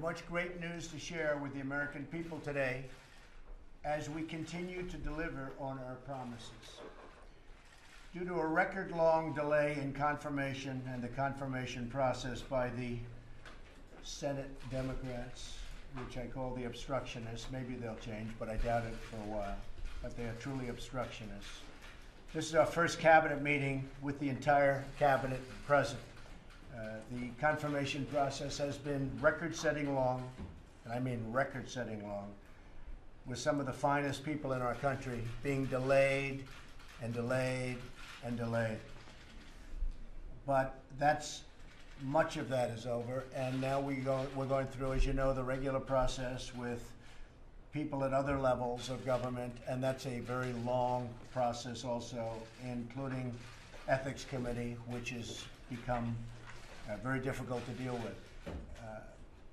much great news to share with the American people today as we continue to deliver on our promises. Due to a record-long delay in confirmation and the confirmation process by the Senate Democrats, which I call the obstructionists, maybe they'll change, but I doubt it for a while, but they are truly obstructionists. This is our first cabinet meeting with the entire cabinet present. The confirmation process has been record-setting long, and I mean record-setting long, with some of the finest people in our country being delayed and delayed and delayed. But much of that is over, and now we're going through, as you know, the regular process with people at other levels of government, and that's a very long process also, including Ethics Committee, which has become very difficult to deal with.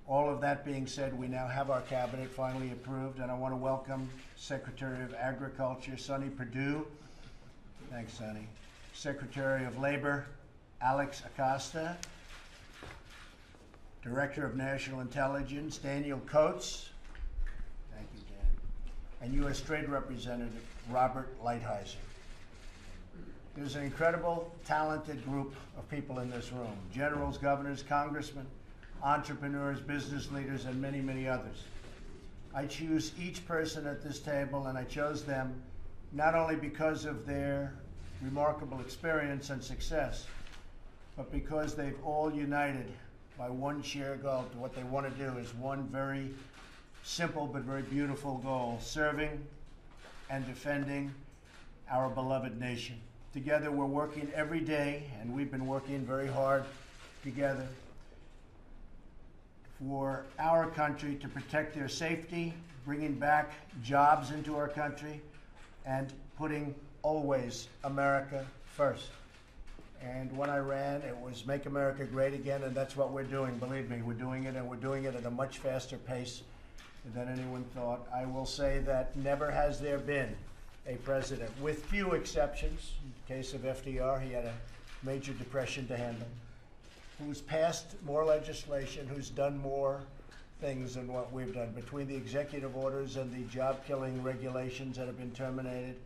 All of that being said, we now have our cabinet finally approved, and I want to welcome Secretary of Agriculture, Sonny Perdue. Thanks, Sonny. Secretary of Labor, Alex Acosta. Director of National Intelligence, Daniel Coats. Thank you, Dan. And U.S. Trade Representative, Robert Lighthizer. There's an incredible, talented group of people in this room. Generals, governors, congressmen, entrepreneurs, business leaders, and many, many others. I choose each person at this table, and I chose them not only because of their remarkable experience and success, but because they've all united by one shared goal. What they want to do is one very simple but very beautiful goal: serving and defending our beloved nation. Together we're working every day, and we've been working very hard together for our country to protect their safety, bringing back jobs into our country, and putting always America first. And when I ran, it was Make America Great Again, and that's what we're doing. Believe me, we're doing it, and we're doing it at a much faster pace than anyone thought. I will say that never has there been a president, with few exceptions, in the case of FDR, he had a major depression to handle, who's passed more legislation, who's done more things than what we've done. Between the executive orders and the job-killing regulations that have been terminated,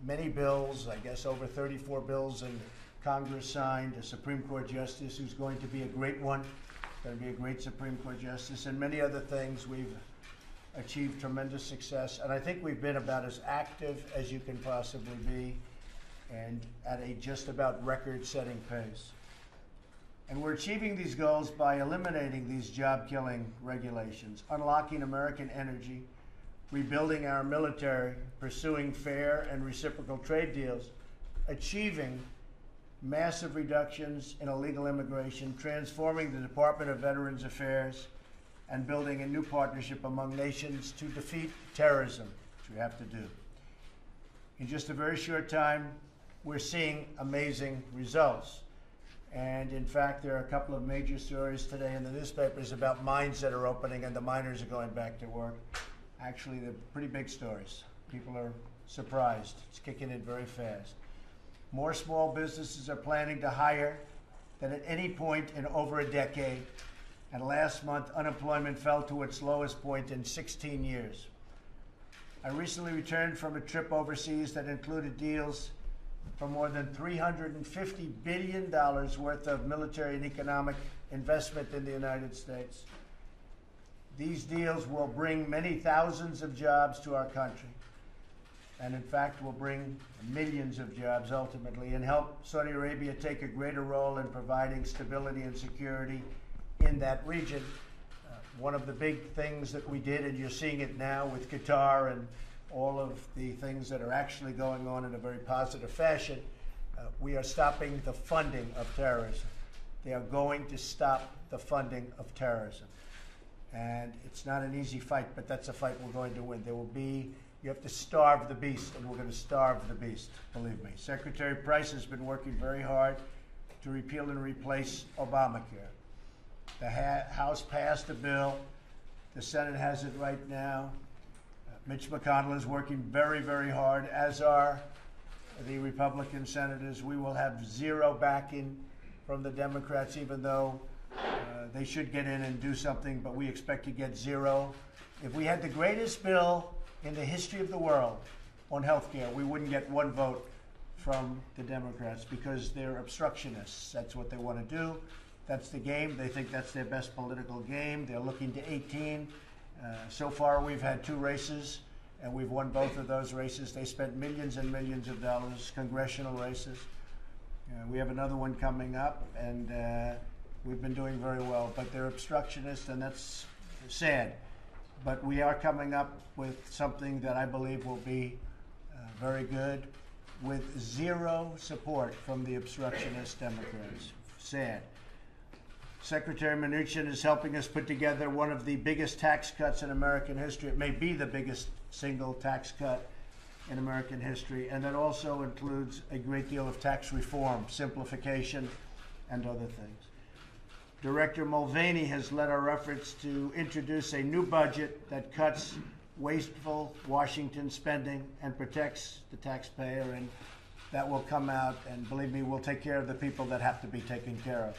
many bills, I guess over 34 bills in Congress signed, a Supreme Court justice who's going to be a great one, going to be a great Supreme Court justice, and many other things. We've achieved tremendous success, and I think we've been about as active as you can possibly be, and at a just about record-setting pace. And we're achieving these goals by eliminating these job-killing regulations, unlocking American energy, rebuilding our military, pursuing fair and reciprocal trade deals, achieving massive reductions in illegal immigration, transforming the Department of Veterans Affairs, and building a new partnership among nations to defeat terrorism, which we have to do. In just a very short time, we're seeing amazing results. And in fact, there are a couple of major stories today in the newspapers about mines that are opening and the miners are going back to work. Actually, they're pretty big stories. People are surprised. It's kicking in very fast. More small businesses are planning to hire than at any point in over a decade. And last month, unemployment fell to its lowest point in 16 years. I recently returned from a trip overseas that included deals for more than $350 billion worth of military and economic investment in the United States. These deals will bring many thousands of jobs to our country, and in fact will bring millions of jobs ultimately, and help Saudi Arabia take a greater role in providing stability and security in that region. One of the big things that we did, and you're seeing it now with Qatar and all of the things that are actually going on in a very positive fashion, we are stopping the funding of terrorism. They are going to stop the funding of terrorism. And it's not an easy fight, but that's a fight we're going to win. You have to starve the beast, and we're going to starve the beast, believe me. Secretary Price has been working very hard to repeal and replace Obamacare. The House passed a bill. The Senate has it right now. Mitch McConnell is working very, very hard, as are the Republican senators. We will have zero backing from the Democrats, even though They should get in and do something, but we expect to get zero. If we had the greatest bill in the history of the world on health care, we wouldn't get one vote from the Democrats because they're obstructionists. That's what they want to do. That's the game. They think that's their best political game. They're looking to 18. So far, we've had 2 races, and we've won both of those races. They spent millions and millions of dollars, congressional races. We have another one coming up, and we've been doing very well. But they're obstructionists, and that's sad. But we are coming up with something that I believe will be very good, with zero support from the obstructionist Democrats. Sad. Secretary Mnuchin is helping us put together one of the biggest tax cuts in American history. It may be the biggest single tax cut in American history, and that also includes a great deal of tax reform, simplification, and other things. Director Mulvaney has led our efforts to introduce a new budget that cuts wasteful Washington spending and protects the taxpayer, and that will come out, and believe me, we'll take care of the people that have to be taken care of.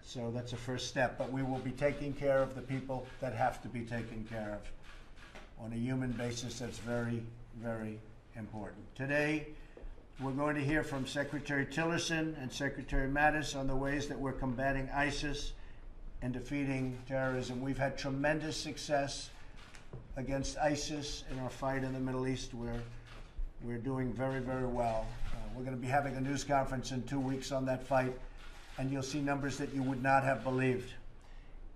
So that's a first step, but we will be taking care of the people that have to be taken care of on a human basis. That's very, very important. Today, we're going to hear from Secretary Tillerson and Secretary Mattis on the ways that we're combating ISIS and defeating terrorism. We've had tremendous success against ISIS in our fight in the Middle East. We're doing very, very well. We're going to be having a news conference in 2 weeks on that fight, and you'll see numbers that you would not have believed.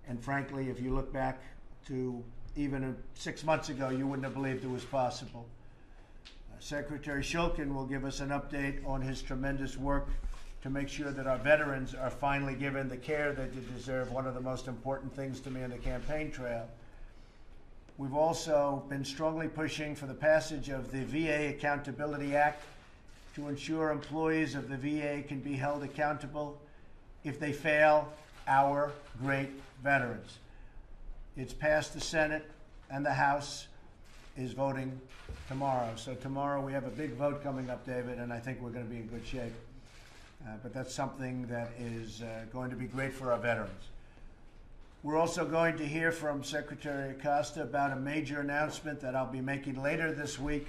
And frankly, if you look back to even 6 months ago, you wouldn't have believed it was possible. Secretary Shulkin will give us an update on his tremendous work to make sure that our veterans are finally given the care that they deserve, one of the most important things to me on the campaign trail. We've also been strongly pushing for the passage of the VA Accountability Act to ensure employees of the VA can be held accountable if they fail our great veterans. It's passed the Senate, and the House is voting tomorrow. So tomorrow we have a big vote coming up, David, and I think we're going to be in good shape. But that's something that is going to be great for our veterans. We're also going to hear from Secretary Acosta about a major announcement that I'll be making later this week,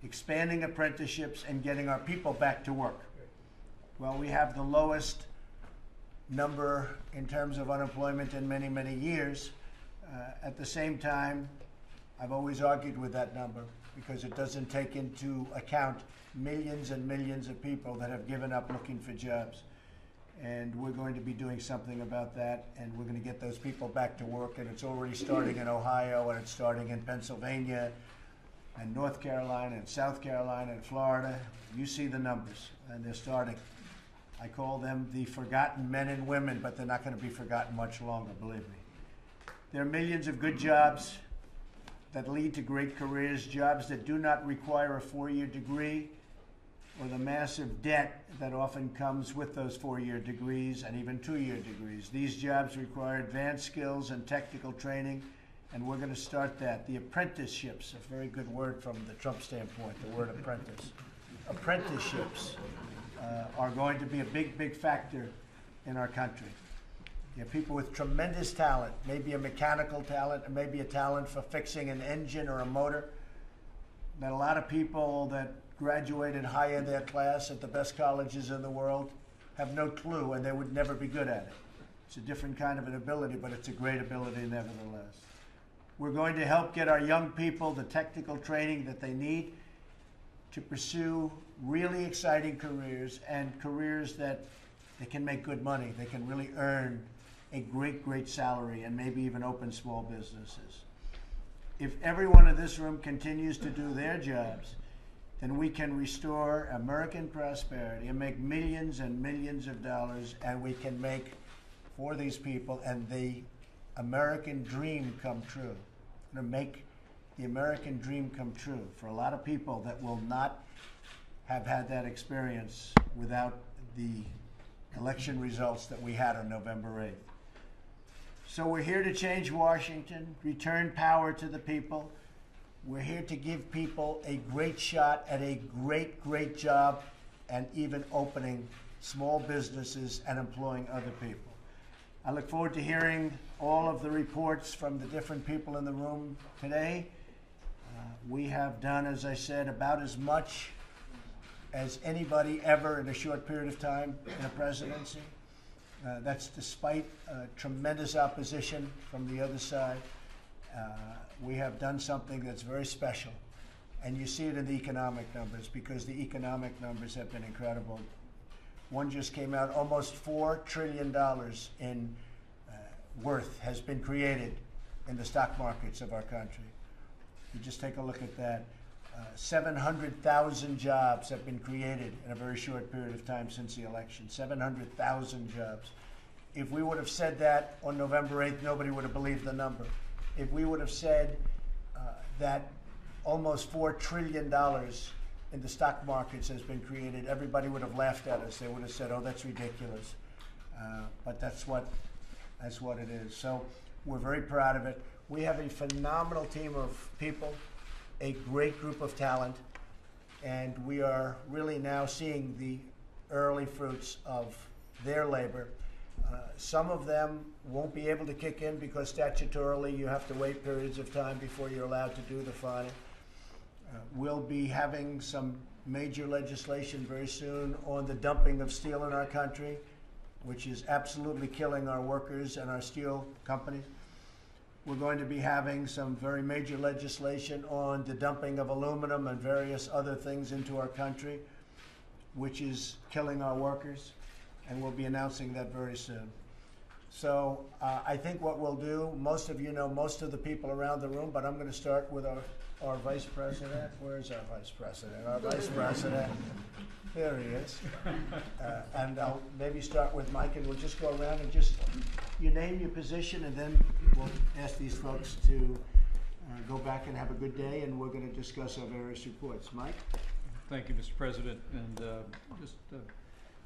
expanding apprenticeships and getting our people back to work. Well, we have the lowest number in terms of unemployment in many, many years. At the same time, I've always argued with that number because it doesn't take into account millions and millions of people that have given up looking for jobs. And we're going to be doing something about that, and we're going to get those people back to work, and it's already starting in Ohio, and it's starting in Pennsylvania, and North Carolina, and South Carolina, and Florida. You see the numbers, and they're starting. I call them the forgotten men and women, but they're not going to be forgotten much longer, believe me. There are millions of good jobs that lead to great careers, jobs that do not require a 4-year degree, or the massive debt that often comes with those 4-year degrees and even 2-year degrees. These jobs require advanced skills and technical training, and we're going to start that. The apprenticeships, a very good word from the Trump standpoint, the word apprentice. Apprenticeships are going to be a big, big factor in our country. You have people with tremendous talent, maybe a mechanical talent, or maybe a talent for fixing an engine or a motor, that a lot of people that graduated high in their class at the best colleges in the world have no clue, and they would never be good at it. It's a different kind of an ability, but it's a great ability nevertheless. We're going to help get our young people the technical training that they need to pursue really exciting careers, and careers that they can make good money. They can really earn a great, great salary and maybe even open small businesses. If everyone in this room continues to do their jobs, then we can restore American prosperity and make millions and millions of dollars, and we can make for these people and the American dream come true. We're going to make the American dream come true for a lot of people that will not have had that experience without the election results that we had on November 8th. So we're here to change Washington, return power to the people. We're here to give people a great shot at a great, great job, and even opening small businesses and employing other people. I look forward to hearing all of the reports from the different people in the room today. We have done, as I said, about as much as anybody ever in a short period of time in a presidency. That's despite tremendous opposition from the other side. We have done something that's very special. And you see it in the economic numbers, because the economic numbers have been incredible. One just came out, almost $4 trillion in worth has been created in the stock markets of our country. You just take a look at that. 700,000 jobs have been created in a very short period of time since the election. 700,000 jobs. If we would have said that on November 8th, nobody would have believed the number. If we would have said that almost $4 trillion in the stock markets has been created, everybody would have laughed at us. They would have said, oh, that's ridiculous. But that's what it is. So we're very proud of it. We have a phenomenal team of people, a great group of talent, and we are really now seeing the early fruits of their labor. Some of them won't be able to kick in because statutorily you have to wait periods of time before you're allowed to do the final. We'll be having some major legislation very soon on the dumping of steel in our country, which is absolutely killing our workers and our steel companies. We're going to be having some very major legislation on the dumping of aluminum and various other things into our country, which is killing our workers, and we'll be announcing that very soon. So I think what we'll do, most of you know most of the people around the room, but I'm going to start with our Vice President. Where's our Vice President? Our Vice President. There he is. And I'll maybe start with Mike, and we'll just go around and just, you name your position, and then we'll ask these folks to go back and have a good day, and we're going to discuss our various reports. Mike? Thank you, Mr. President, and just the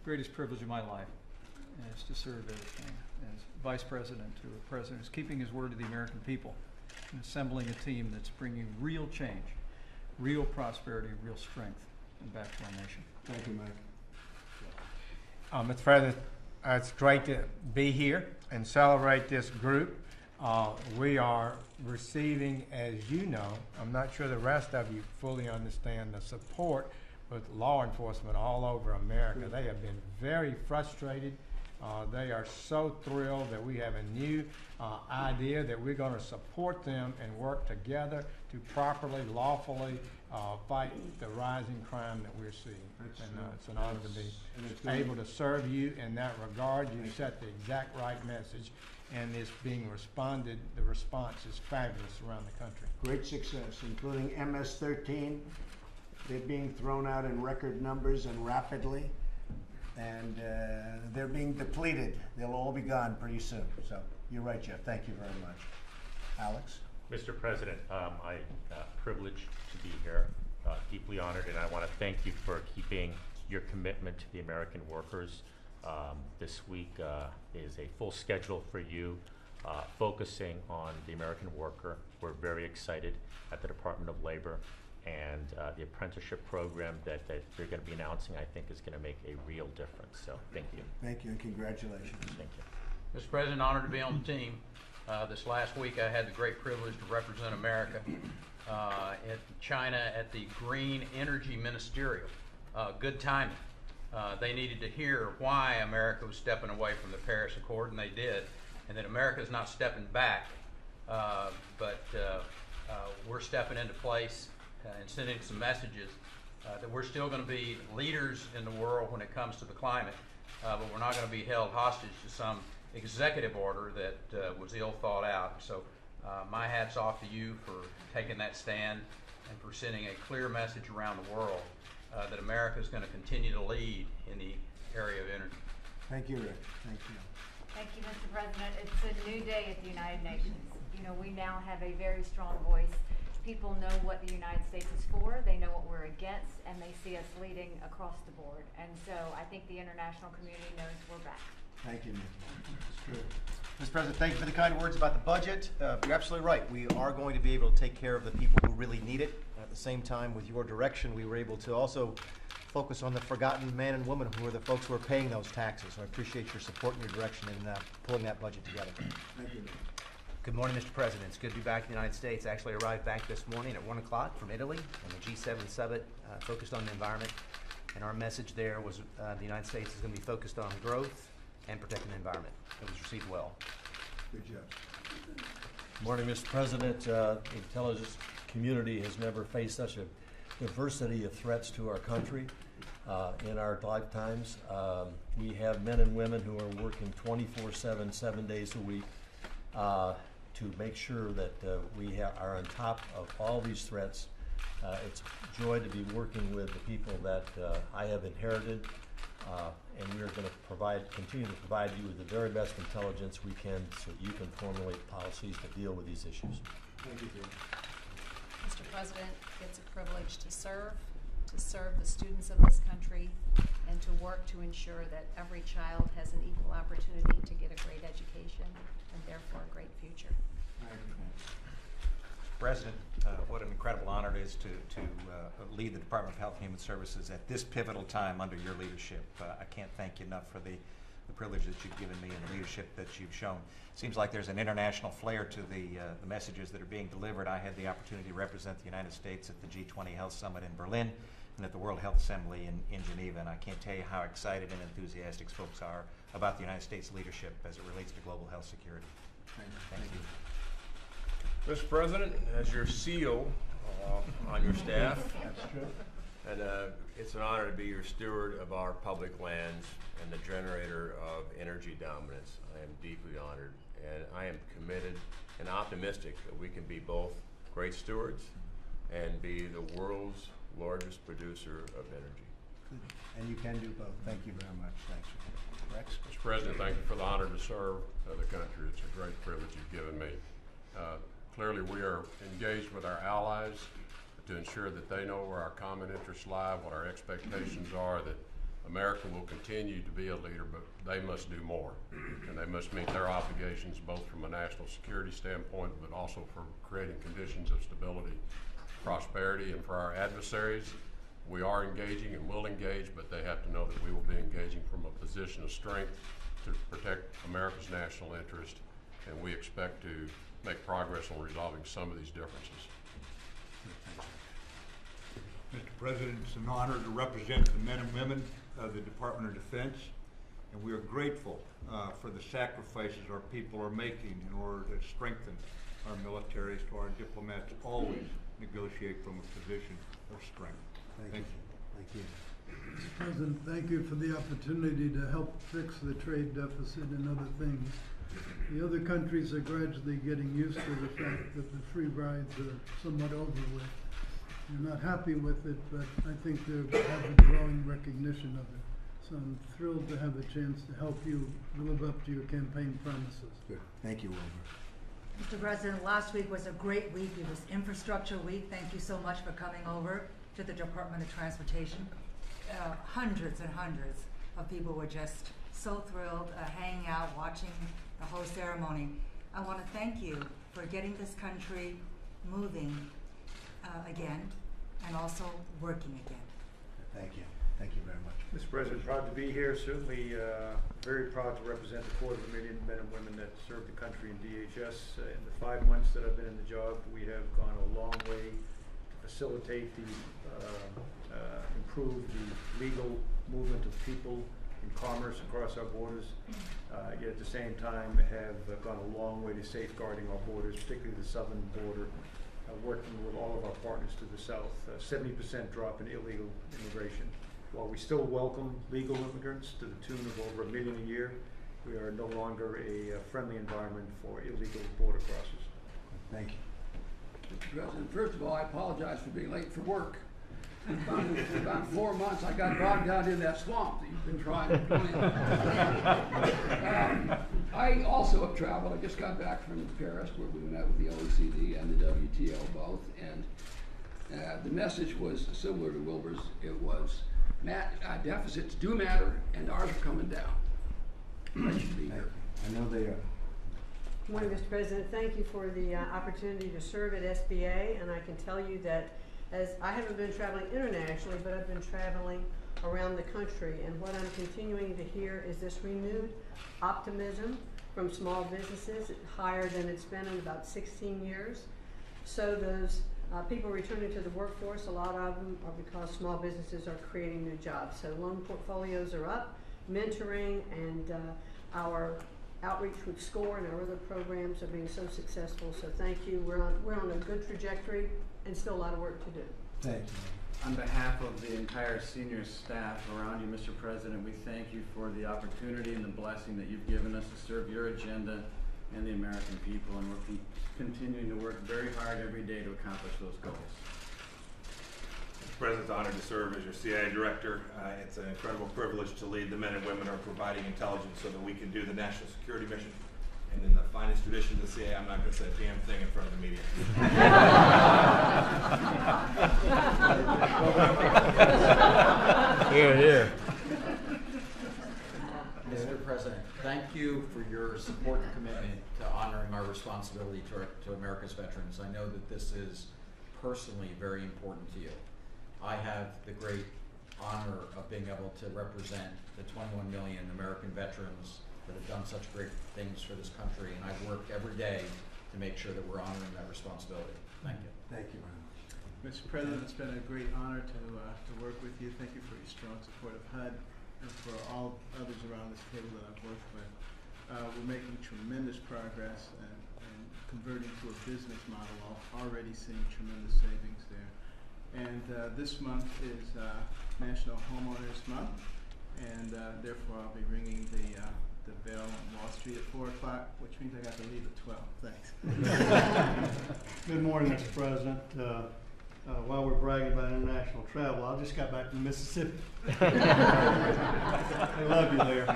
greatest privilege of my life is to serve as Vice President to a President who's keeping his word to the American people and assembling a team that's bringing real change, real prosperity, real strength back to our nation. Thank you, Mike. Mr. President, it's great to be here and celebrate this group. We are receiving, as you know, I'm not sure the rest of you fully understand the support with law enforcement all over America. They have been very frustrated. They are so thrilled that we have a new idea that we're going to support them and work together to properly, lawfully fight the rising crime that we're seeing. It's an honor to be able to serve you in that regard. You set the exact right message, and it's being responded. The response is fabulous around the country. Great success, including MS-13. They're being thrown out in record numbers and rapidly, and they're being depleted. They'll all be gone pretty soon. So you're right, Jeff. Thank you very much. Alex? Mr. President, I'm privileged to be here, deeply honored, and I want to thank you for keeping your commitment to the American workers. This week is a full schedule for you, focusing on the American worker. We're very excited at the Department of Labor, and the apprenticeship program that you're going to be announcing, I think, is going to make a real difference. So thank you. Thank you, and congratulations. Thank you. Mr. President, honored to be on the team. This last week I had the great privilege to represent America at China at the Green Energy Ministerial. Good timing. They needed to hear why America was stepping away from the Paris Accord, and they did, and that America is not stepping back, but we're stepping into place and sending some messages that we're still going to be leaders in the world when it comes to the climate, but we're not going to be held hostage to some executive order that was ill thought out. So my hat's off to you for taking that stand and for sending a clear message around the world that America is going to continue to lead in the area of energy. Thank you, Rick. Thank you. Thank you, Mr. President. It's a new day at the United Nations. You know, we now have a very strong voice. People know what the United States is for, they know what we're against, and they see us leading across the board. And so I think the international community knows we're back. Thank you, Nikki. It's true. Mr. President, thank you for the kind words about the budget. You're absolutely right. We are going to be able to take care of the people who really need it. At the same time, with your direction, we were able to also focus on the forgotten man and woman who are the folks who are paying those taxes. So I appreciate your support and your direction in pulling that budget together. Thank you. Good morning, Mr. President. It's good to be back in the United States. I actually arrived back this morning at 1 o'clock from Italy and the G7 summit focused on the environment. And our message there was the United States is going to be focused on growth and protecting the environment. It was received well. Good job. Morning, Mr. President. The intelligence community has never faced such a diversity of threats to our country in our lifetimes. We have men and women who are working 24/7, 7 days a week to make sure that we are on top of all these threats. It's a joy to be working with the people that I have inherited, and we are going to continue to provide you with the very best intelligence we can so you can formulate policies to deal with these issues. Thank you, Jim. Mr. President, it's a privilege to serve the students of this country, and to work to ensure that every child has an equal opportunity to get a great education and therefore a great future. Thank you, man. President, what an incredible honor it is to lead the Department of Health and Human Services at this pivotal time under your leadership. I can't thank you enough for the privilege that you've given me and the leadership that you've shown. Seems like there's an international flair to the messages that are being delivered. I had the opportunity to represent the United States at the G20 Health Summit in Berlin and at the World Health Assembly in Geneva, and I can't tell you how excited and enthusiastic folks are about the United States leadership as it relates to global health security. Thank you. Mr. President, as your seal on your staff, That's true. and it's an honor to be your steward of our public lands and the generator of energy dominance. I am deeply honored, and I am committed and optimistic that we can be both great stewards and be the world's largest producer of energy. Good. And you can do both. Thank you very much. Thanks. Rex? Mr. President, thank you for the honor to serve the country. It's a great privilege you've given me. Clearly, we are engaged with our allies to ensure that they know where our common interests lie, what our expectations are, that America will continue to be a leader, but they must do more. And they must meet their obligations both from a national security standpoint, but also for creating conditions of stability, prosperity, and for our adversaries. We are engaging and will engage, but they have to know that we will be engaging from a position of strength to protect America's national interest, and we expect to make progress on resolving some of these differences. Mr. President, it's an honor to represent the men and women of the Department of Defense, and we are grateful for the sacrifices our people are making in order to strengthen our military, so our diplomats always negotiate from a position of strength. Thank you. Thank you. Mr. President, thank you for the opportunity to help fix the trade deficit and other things. The other countries are gradually getting used to the fact that the free rides are somewhat over with. They're not happy with it, but I think they have a growing recognition of it. So I'm thrilled to have a chance to help you live up to your campaign promises. Good. Thank you, Wilbur. Mr. President, last week was a great week. It was Infrastructure Week. Thank you so much for coming over to the Department of Transportation. Hundreds and hundreds of people were just so thrilled, hanging out, watching the whole ceremony. I want to thank you for getting this country moving again and also working again. Thank you. Thank you very much. Mr. President, proud to be here. Certainly very proud to represent the 250,000 men and women that serve the country in DHS. In the 5 months that I've been in the job, we have gone a long way to facilitate improve the legal movement of people in commerce across our borders, yet at the same time have gone a long way to safeguarding our borders, particularly the southern border, working with all of our partners to the south. 70% drop in illegal immigration. While we still welcome legal immigrants to the tune of over 1 million a year, we are no longer a friendly environment for illegal border crossers. Thank you. Mr. President, first of all, I apologize for being late for work. In about 4 months, I got bogged down in that swamp that you've been trying to clean. I also have traveled. I just got back from Paris, where we met with the OECD and the WTO both, and the message was similar to Wilbur's. It was, deficits do matter, and ours are coming down. I should be here. I know they are. Good morning, Mr. President. Thank you for the opportunity to serve at SBA, and I can tell you that as I haven't been traveling internationally, but I've been traveling around the country, and what I'm continuing to hear is this renewed optimism from small businesses, higher than it's been in about 16 years. So those people returning to the workforce, a lot of them are because small businesses are creating new jobs. So loan portfolios are up, mentoring and our outreach with SCORE and our other programs are being so successful. So thank you. We're on a good trajectory and still a lot of work to do. Thank you. On behalf of the entire senior staff around you, Mr. President, we thank you for the opportunity and the blessing that you've given us to serve your agenda and the American people, and we're continuing to work very hard every day to accomplish those goals. Mr. President, it's an honor to serve as your CIA director. It's an incredible privilege to lead the men and women who are providing intelligence so that we can do the national security mission. And in the finest tradition of the CIA, I'm not going to say a damn thing in front of the media. Here, here. Mr. President, thank you for your support and commitment to honoring our responsibility to America's veterans. I know that this is personally very important to you. I have the great honor of being able to represent the 21 million American veterans that have done such great things for this country, and I work every day to make sure that we're honoring that responsibility. Thank you. Thank you very much. Mr. President, it's been a great honor to work with you. Thank you for your strong support of HUD and for all others around this table that I've worked with. We're making tremendous progress and converting to a business model, already seeing tremendous savings there. And this month is National Homeowners Month, and therefore I'll be ringing the bell on Wall Street at 4 o'clock, which means I got to leave at 12. Thanks. Good morning, Mr. President. While we're bragging about international travel, I just got back from Mississippi. I love you there.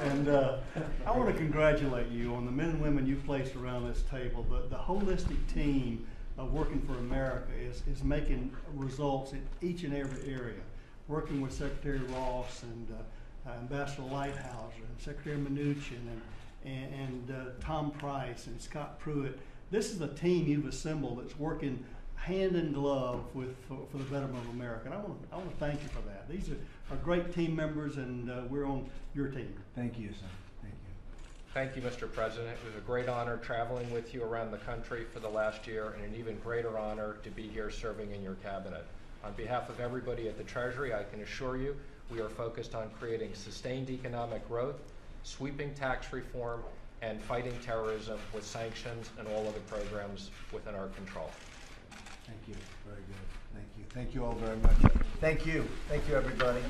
And I want to congratulate you on the men and women you've placed around this table. The holistic team of Working for America is making results in each and every area. Working with Secretary Ross and Ambassador Lighthouser and Secretary Mnuchin and Tom Price and Scott Pruitt. This is a team you've assembled that's working hand in glove for the betterment of America. And I want to thank you for that. These are great team members, and we're on your team. Thank you, sir. Thank you. Thank you, Mr. President. It was a great honor traveling with you around the country for the last year, and an even greater honor to be here serving in your cabinet. On behalf of everybody at the Treasury, I can assure you we are focused on creating sustained economic growth, sweeping tax reform, and fighting terrorism with sanctions and all other programs within our control. Thank you. Very good. Thank you. Thank you all very much. Thank you. Thank you, everybody.